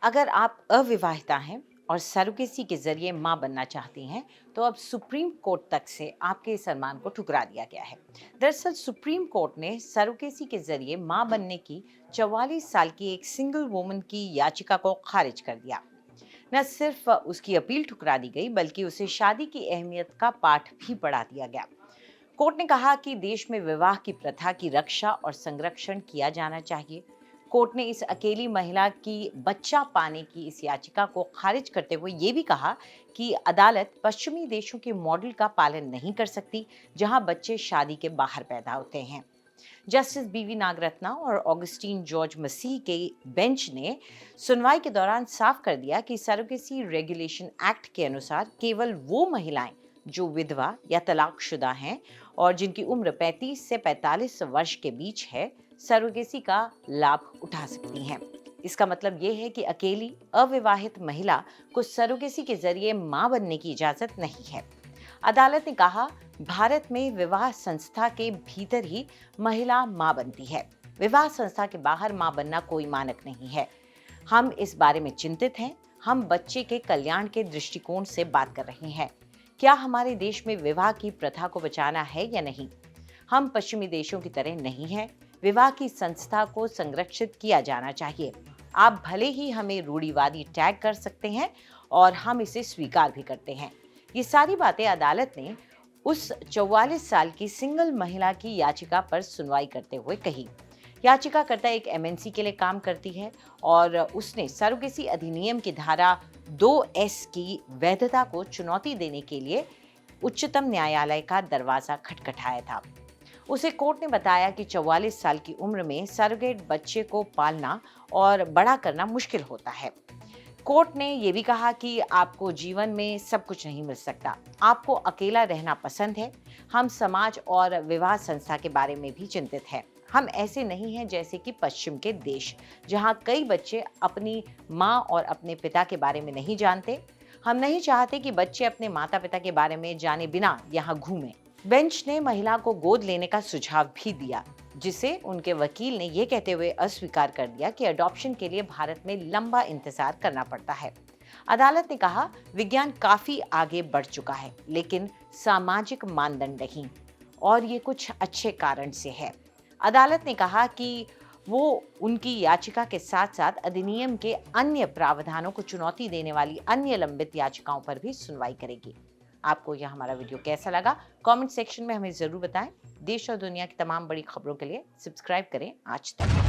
अगर आप अविवाहिता हैं और सरोगेसी के जरिए मां बनना चाहती हैं, तो अब सुप्रीम कोर्ट तक से आपके इस अरमान को ठुकरा दिया गया है। दरअसल सुप्रीम कोर्ट ने सरोगेसी के जरिए मां बनने की 44 साल की एक सिंगल वुमन की याचिका को खारिज कर दिया। न सिर्फ उसकी अपील ठुकरा दी गई, बल्कि उसे शादी की अहमियत का पाठ भी पढ़ा दिया गया। कोर्ट ने कहा कि देश में विवाह की प्रथा की रक्षा और संरक्षण किया जाना चाहिए। कोर्ट ने इस अकेली महिला की बच्चा पाने की इस याचिका को खारिज करते हुए ये भी कहा कि अदालत पश्चिमी देशों के मॉडल का पालन नहीं कर सकती, जहां बच्चे शादी के बाहर पैदा होते हैं। जस्टिस बीवी नागरत्ना और ऑगस्टीन जॉर्ज मसीह के बेंच ने सुनवाई के दौरान साफ कर दिया कि सरोगेसी रेगुलेशन एक्ट के अनुसार केवल वो महिलाएं जो विधवा या तलाकशुदा हैं और जिनकी उम्र 35 से 45 वर्ष के बीच है, सरोगेसी का लाभ उठा सकती हैं। इसका मतलब ये है कि अकेली अविवाहित महिला को सरोगेसी के जरिए मां बनने की इजाजत नहीं है। अदालत ने कहा, भारत में विवाह संस्था के भीतर ही महिला मां बनती है। विवाह संस्था के बाहर मां बनना कोई मानक नहीं है। हम इस बारे में चिंतित हैं। हम बच्चे के कल्याण के दृष्टिकोण से बात कर रहे हैं। क्या हमारे देश में विवाह की प्रथा को बचाना है या नहीं? हम पश्चिमी देशों की तरह नहीं हैं। विवाह की संस्था को संरक्षित किया जाना चाहिए। आप भले ही हमें रूढ़िवादी टैग कर सकते हैं और हम इसे स्वीकार भी करते हैं। ये सारी बातें अदालत ने उस 44 साल की सिंगल महिला की याचिका पर सुनवाई करते हुए कही। याचिकाकर्ता एक एमएनसी के लिए काम करती है और उसने सरोगेसी अधिनियम की धारा 2(s) की वैधता को चुनौती देने के लिए उच्चतम न्यायालय का दरवाजा खटखटाया था। उसे कोर्ट ने बताया कि 44 साल की उम्र में सरोगेट बच्चे को पालना और बड़ा करना मुश्किल होता है। कोर्ट ने यह भी कहा कि आपको जीवन में सब कुछ नहीं मिल सकता। आपको अकेला रहना पसंद है। हम समाज और विवाह संस्था के बारे में भी चिंतित हैं। हम ऐसे नहीं हैं जैसे कि पश्चिम के देश, जहां कई बच्चे अपनी माँ और अपने पिता के बारे में नहीं जानते। हम नहीं चाहते कि बच्चे अपने माता पिता के बारे में जाने बिना यहाँ घूमें। बेंच ने महिला को गोद लेने का सुझाव भी दिया, जिसे उनके वकील ने यह कहते हुए अस्वीकार कर दिया कि अडॉप्शन के लिए भारत में लंबा इंतजार करना पड़ता है। अदालत ने कहा, विज्ञान काफी आगे बढ़ चुका है, लेकिन सामाजिक मानदंड नहीं, और ये कुछ अच्छे कारण से है। अदालत ने कहा कि वो उनकी याचिका के साथ साथ अधिनियम के अन्य प्रावधानों को चुनौती देने वाली अन्य लंबित याचिकाओं पर भी सुनवाई करेगी। आपको यह हमारा वीडियो कैसा लगा, कमेंट सेक्शन में हमें जरूर बताएं। देश और दुनिया की तमाम बड़ी खबरों के लिए सब्सक्राइब करें आज तक।